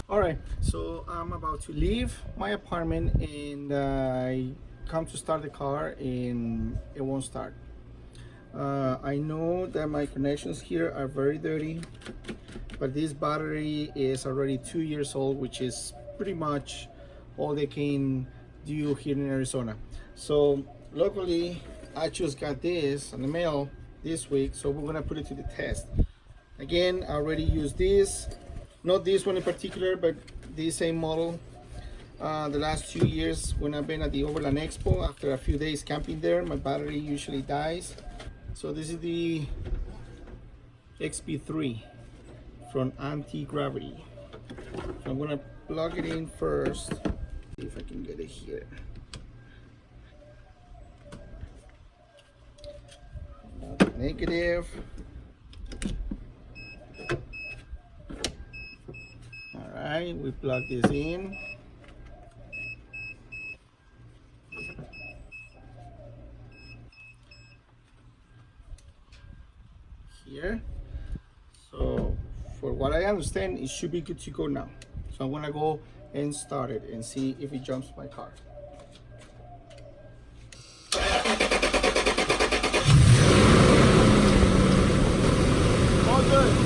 All right, so I'm about to leave my apartment and I come to start the car and it won't start. I know that my connections here are very dirty, but this battery is already 2 years old, which is pretty much all they can do here in Arizona. So luckily, I just got this in the mail this week, so we're gonna put it to the test. Again, I already used this, not this one in particular, but this same model. The last 2 years when I've been at the Overland Expo, after a few days camping there, my battery usually dies. So this is the XP-3 from Anti-Gravity. So I'm gonna plug it in first, see if I can get it here. Negative. All right, we plug this in. Here. So for what I understand, it should be good to go now. So I'm gonna go and start it and see if it jumps my car. All good.